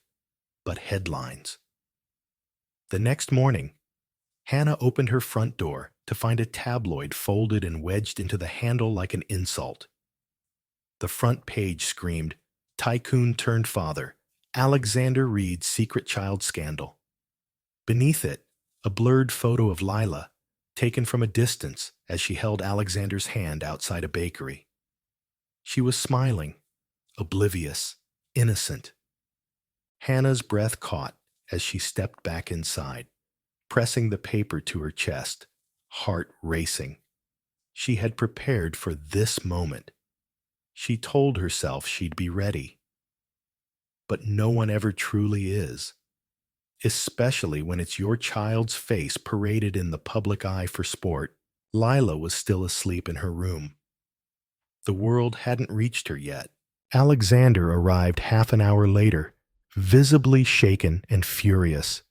A: but headlines. The next morning, Hannah opened her front door to find a tabloid folded and wedged into the handle like an insult. The front page screamed, "Tycoon turned father, Alexander Reed's secret child scandal." Beneath it, a blurred photo of Lila, taken from a distance as she held Alexander's hand outside a bakery. She was smiling, oblivious, innocent. Hannah's breath caught as she stepped back inside, pressing the paper to her chest, heart racing. She had prepared for this moment. She told herself she'd be ready. But no one ever truly is, especially when it's your child's face paraded in the public eye for sport. Lila was still asleep in her room. The world hadn't reached her yet. Alexander arrived half an hour later, visibly shaken and furious.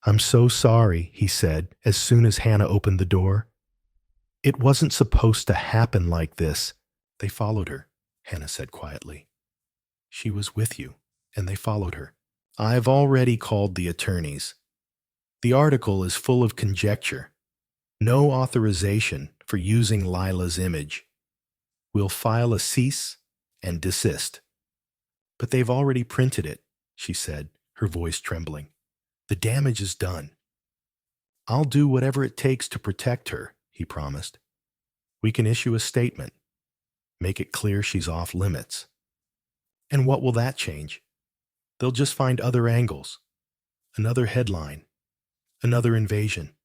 A: "I'm so sorry," he said as soon as Hannah opened the door. "It wasn't supposed to happen like this." "They followed her," Hannah said quietly. "She was with you, and they followed her." "I've already called the attorneys. The article is full of conjecture. No authorization for using Lila's image. We'll file a cease and desist." "But they've already printed it," she said, her voice trembling. "The damage is done." "I'll do whatever it takes to protect her," he promised. "We can issue a statement. Make it clear she's off limits." "And what will that change? They'll just find other angles. Another headline. Another invasion."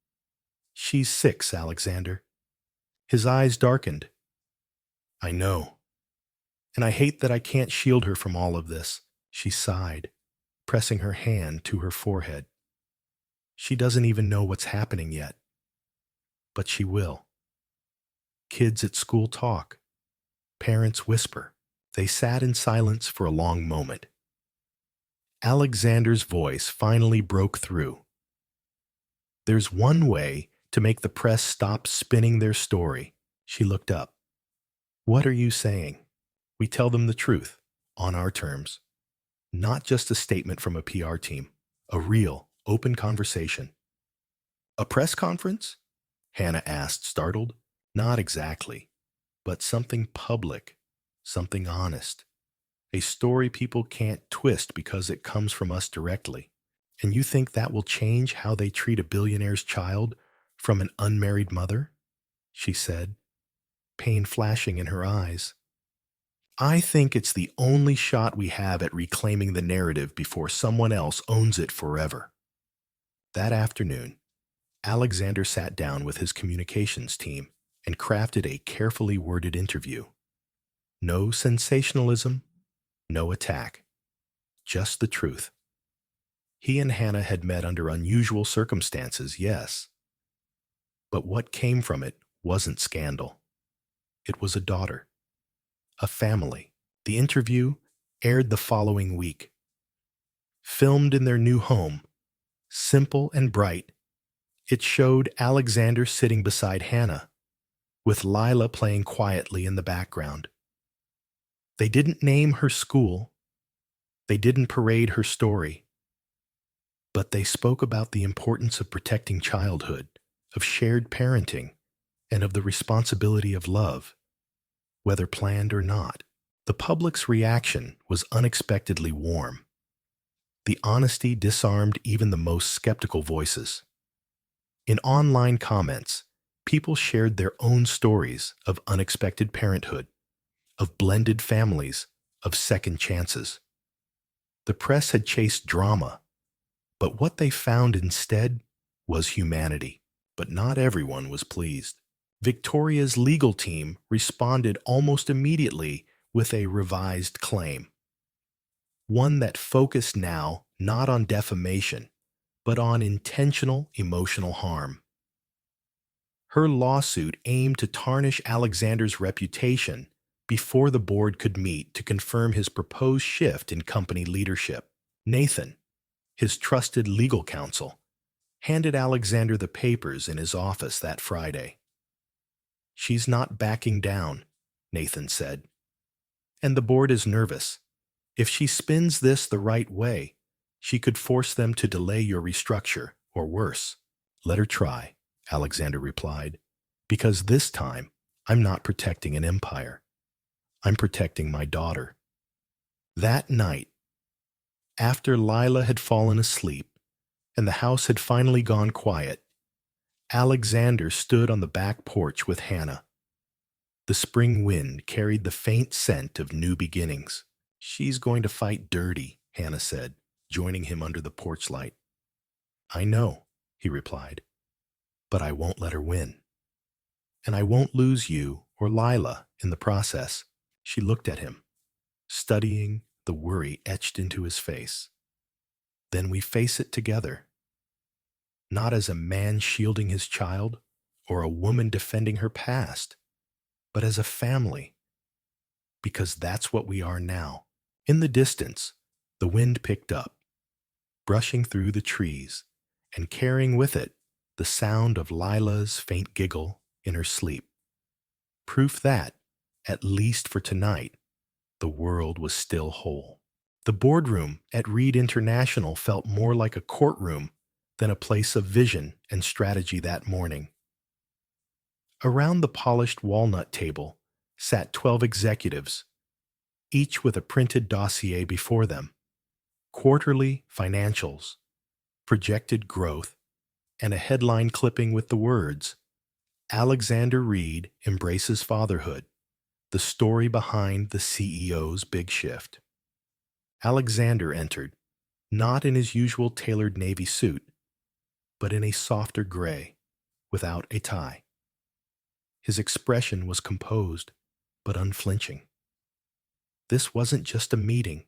A: "She's 6, Alexander." His eyes darkened. "I know. And I hate that I can't shield her from all of this." She sighed, pressing her hand to her forehead. "She doesn't even know what's happening yet. But she will. Kids at school talk. Parents whisper." They sat in silence for a long moment. Alexander's voice finally broke through. "There's one way to make the press stop spinning their story." She looked up. "What are you saying?" "We tell them the truth, on our terms. Not just a statement from a PR team. A real, open conversation." "A press conference?" Hannah asked, startled. "Not exactly, but something public, something honest. A story people can't twist because it comes from us directly. And you think that will change how they treat a billionaire's child from an unmarried mother?" she said, pain flashing in her eyes. "I think it's the only shot we have at reclaiming the narrative before someone else owns it forever." That afternoon, Alexander sat down with his communications team and crafted a carefully worded interview. No sensationalism, no attack, just the truth. He and Hannah had met under unusual circumstances, yes. But what came from it wasn't scandal. It was a daughter, a family. The interview aired the following week. Filmed in their new home, simple and bright, it showed Alexander sitting beside Hannah, with Lila playing quietly in the background. They didn't name her school. They didn't parade her story. But they spoke about the importance of protecting childhood, of shared parenting, and of the responsibility of love, whether planned or not. The public's reaction was unexpectedly warm. The honesty disarmed even the most skeptical voices. In online comments, people shared their own stories of unexpected parenthood, of blended families, of second chances. The press had chased drama, but what they found instead was humanity. But not everyone was pleased. Victoria's legal team responded almost immediately with a revised claim. One that focused now not on defamation, but on intentional emotional harm. Her lawsuit aimed to tarnish Alexander's reputation before the board could meet to confirm his proposed shift in company leadership. Nathan, his trusted legal counsel, handed Alexander the papers in his office that Friday. "She's not backing down," Nathan said. And the board is nervous. If she spins this the right way, she could force them to delay your restructure, or worse. Let her try, Alexander replied, because this time I'm not protecting an empire. I'm protecting my daughter. That night, after Lila had fallen asleep and the house had finally gone quiet, Alexander stood on the back porch with Hannah. The spring wind carried the faint scent of new beginnings. She's going to fight dirty, Hannah said, joining him under the porch light. I know, he replied, but I won't let her win. And I won't lose you or Lila in the process. She looked at him, studying the worry etched into his face. Then we face it together. Not as a man shielding his child or a woman defending her past, but as a family. Because that's what we are now. In the distance, the wind picked up, brushing through the trees and carrying with it the sound of Lila's faint giggle in her sleep. Proof that, at least for tonight, the world was still whole. The boardroom at Reed International felt more like a courtroom than a place of vision and strategy that morning. Around the polished walnut table sat 12 executives, each with a printed dossier before them, quarterly financials, projected growth, and a headline clipping with the words, Alexander Reed embraces fatherhood, the story behind the CEO's big shift. Alexander entered, not in his usual tailored navy suit, but in a softer gray, without a tie. His expression was composed, but unflinching. This wasn't just a meeting.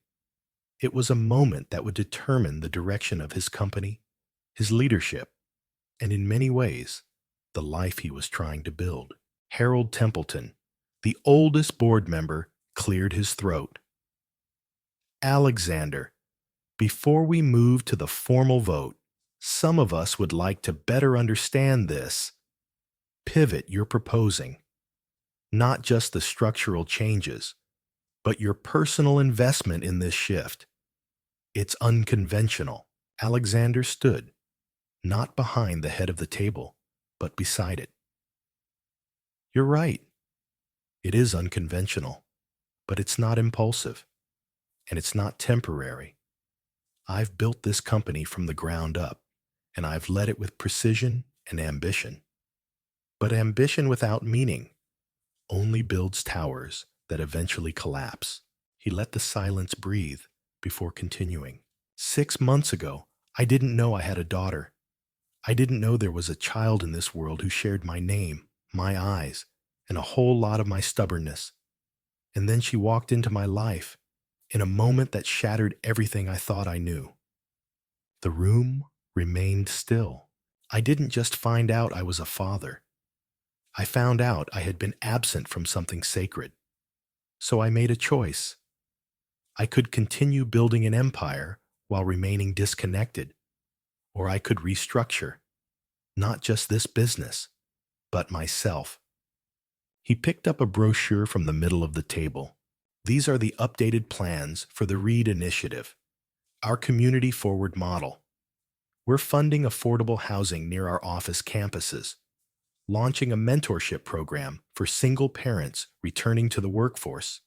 A: It was a moment that would determine the direction of his company, his leadership, and in many ways, the life he was trying to build. Harold Templeton, the oldest board member, cleared his throat. Alexander, before we move to the formal vote, some of us would like to better understand this pivot you're proposing. Not just the structural changes, but your personal investment in this shift. It's unconventional. Alexander stood, not behind the head of the table, but beside it. You're right. It is unconventional, but it's not impulsive, and it's not temporary. I've built this company from the ground up, and I've led it with precision and ambition. But ambition without meaning only builds towers that eventually collapse. He let the silence breathe before continuing. 6 months ago, I didn't know I had a daughter. I didn't know there was a child in this world who shared my name, my eyes, and a whole lot of my stubbornness. And then she walked into my life in a moment that shattered everything I thought I knew. The room remained still. I didn't just find out I was a father. I found out I had been absent from something sacred. So I made a choice. I could continue building an empire while remaining disconnected, or I could restructure, not just this business, but myself. He picked up a brochure from the middle of the table. These are the updated plans for the Reed Initiative, our community forward model. We're funding affordable housing near our office campuses, launching a mentorship program for single parents returning to the workforce,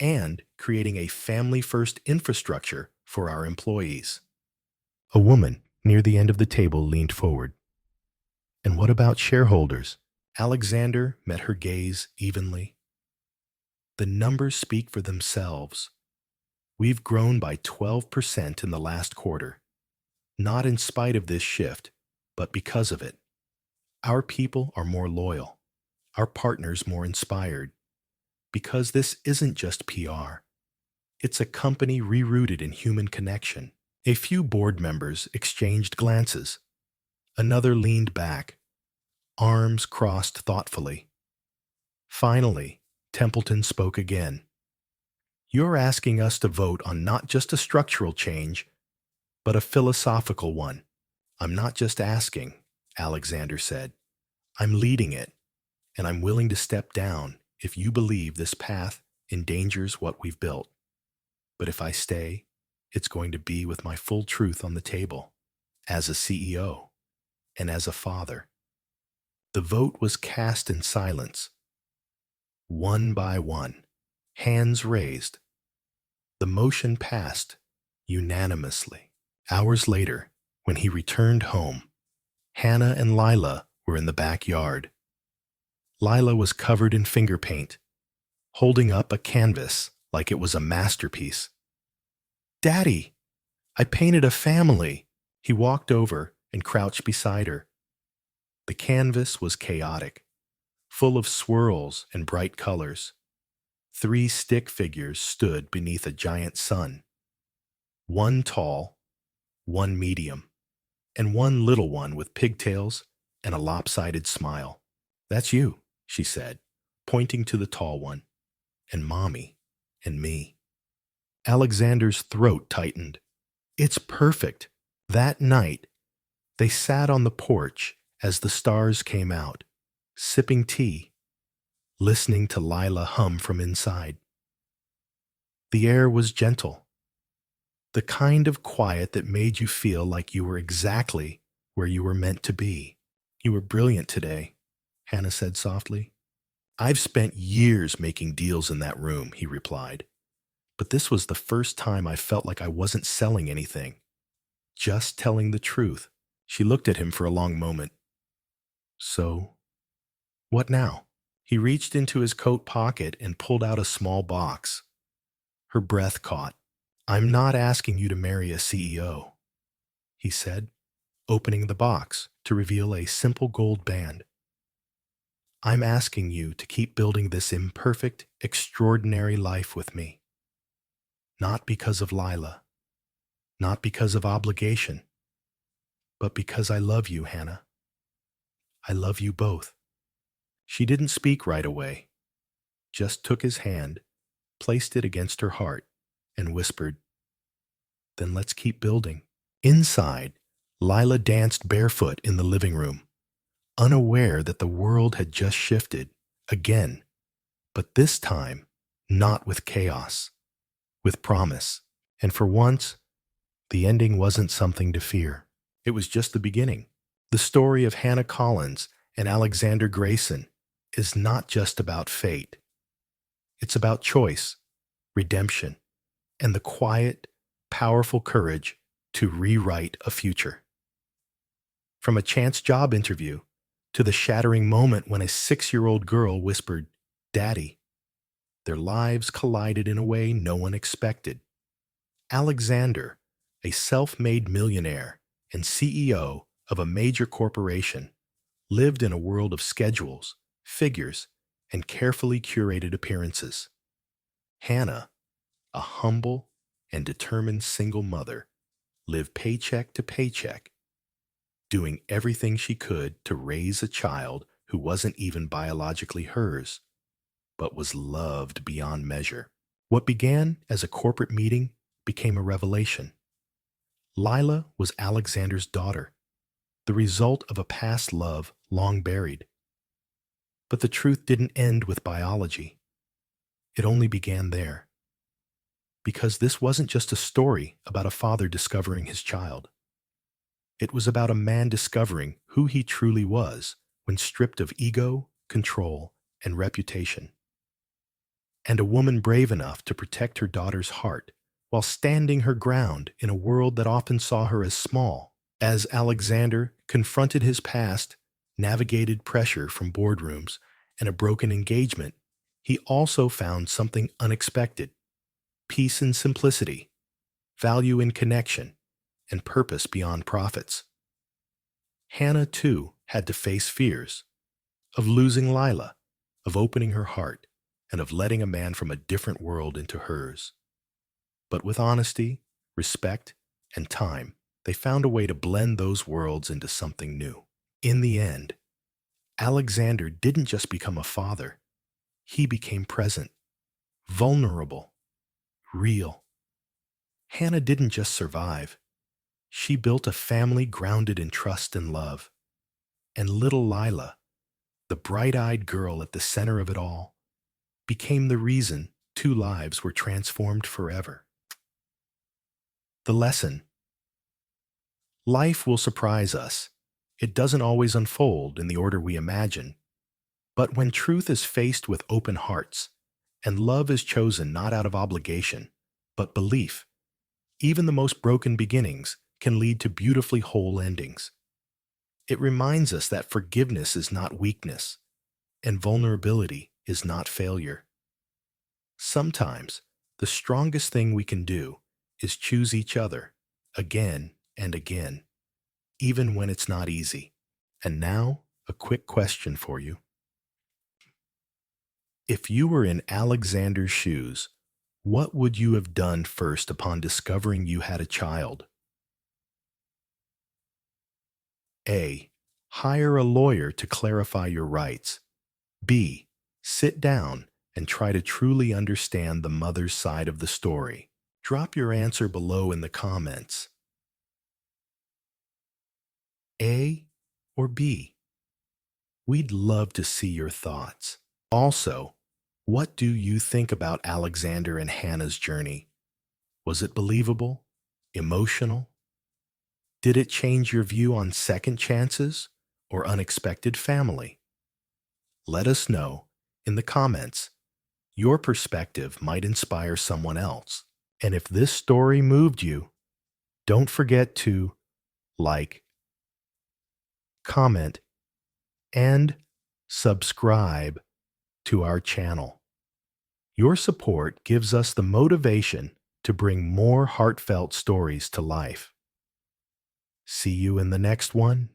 A: and creating a family-first infrastructure for our employees. A woman near the end of the table leaned forward. And what about shareholders? Alexander met her gaze evenly. The numbers speak for themselves. We've grown by 12% in the last quarter, not in spite of this shift, but because of it. Our people are more loyal, our partners more inspired, because this isn't just PR. It's a company rerooted in human connection. A few board members exchanged glances. Another leaned back, arms crossed thoughtfully. Finally, Templeton spoke again. You're asking us to vote on not just a structural change, but a philosophical one. I'm not just asking, Alexander said. I'm leading it, and I'm willing to step down if you believe this path endangers what we've built. But if I stay, it's going to be with my full truth on the table, as a CEO and as a father. The vote was cast in silence, one by one, hands raised. The motion passed unanimously. Hours later, when he returned home, Hannah and Lila were in the backyard. Lila was covered in finger paint, holding up a canvas like it was a masterpiece. "Daddy, I painted a family." He walked over and crouched beside her. The canvas was chaotic, full of swirls and bright colors. 3 stick figures stood beneath a giant sun. One tall, one medium, and one little one with pigtails and a lopsided smile. "That's you," she said, pointing to the tall one, "and Mommy, and me." Alexander's throat tightened. "It's perfect." That night, they sat on the porch as the stars came out, sipping tea, listening to Lila hum from inside. The air was gentle, the kind of quiet that made you feel like you were exactly where you were meant to be. "You were brilliant today," Hannah said softly. "I've spent years making deals in that room," he replied. "But this was the first time I felt like I wasn't selling anything, just telling the truth." She looked at him for a long moment. "So, what now?" He reached into his coat pocket and pulled out a small box. Her breath caught. "I'm not asking you to marry a CEO," he said, opening the box to reveal a simple gold band. "I'm asking you to keep building this imperfect, extraordinary life with me. Not because of Lila, not because of obligation, but because I love you, Hannah. I love you both." She didn't speak right away, just took his hand, placed it against her heart, and whispered, "Then let's keep building." Inside, Lila danced barefoot in the living room, unaware that the world had just shifted again, but this time not with chaos, with promise. And for once, the ending wasn't something to fear. It was just the beginning. The story of Hannah Collins and Alexander Grayson is not just about fate. It's about choice, redemption, and the quiet, powerful courage to rewrite a future. From a chance job interview to the shattering moment when a 6-year-old girl whispered, "Daddy," their lives collided in a way no one expected. Alexander, a self-made millionaire and CEO of a major corporation, lived in a world of schedules, figures, and carefully curated appearances. Hannah, a humble and determined single mother, lived paycheck to paycheck, doing everything she could to raise a child who wasn't even biologically hers, but was loved beyond measure. What began as a corporate meeting became a revelation. Lila was Alexander's daughter, the result of a past love long buried. But the truth didn't end with biology. It only began there. Because this wasn't just a story about a father discovering his child. It was about a man discovering who he truly was when stripped of ego, control, and reputation. And a woman brave enough to protect her daughter's heart while standing her ground in a world that often saw her as small. As Alexander confronted his past, navigated pressure from boardrooms, and a broken engagement, he also found something unexpected: peace in simplicity, value in connection, and purpose beyond profits. Hannah, too, had to face fears of losing Lila, of opening her heart, and of letting a man from a different world into hers. But with honesty, respect, and time, they found a way to blend those worlds into something new. In the end, Alexander didn't just become a father. He became present, vulnerable, real. Hannah didn't just survive. She built a family grounded in trust and love. And little Lila, the bright-eyed girl at the center of it all, became the reason two lives were transformed forever. The lesson: life will surprise us. It doesn't always unfold in the order we imagine. But when truth is faced with open hearts, and love is chosen not out of obligation, but belief, even the most broken beginnings can lead to beautifully whole endings. It reminds us that forgiveness is not weakness, and vulnerability is not failure. Sometimes, the strongest thing we can do is choose each other again and again, even when it's not easy. And now, a quick question for you. If you were in Alexander's shoes, what would you have done first upon discovering you had a child? A. Hire a lawyer to clarify your rights. B. Sit down and try to truly understand the mother's side of the story. Drop your answer below in the comments. A or B? We'd love to see your thoughts. Also, what do you think about Alexander and Hannah's journey? Was it believable? Emotional? Did it change your view on second chances or unexpected family? Let us know in the comments. Your perspective might inspire someone else. And if this story moved you, don't forget to like, comment, and subscribe to our channel. Your support gives us the motivation to bring more heartfelt stories to life. See you in the next one.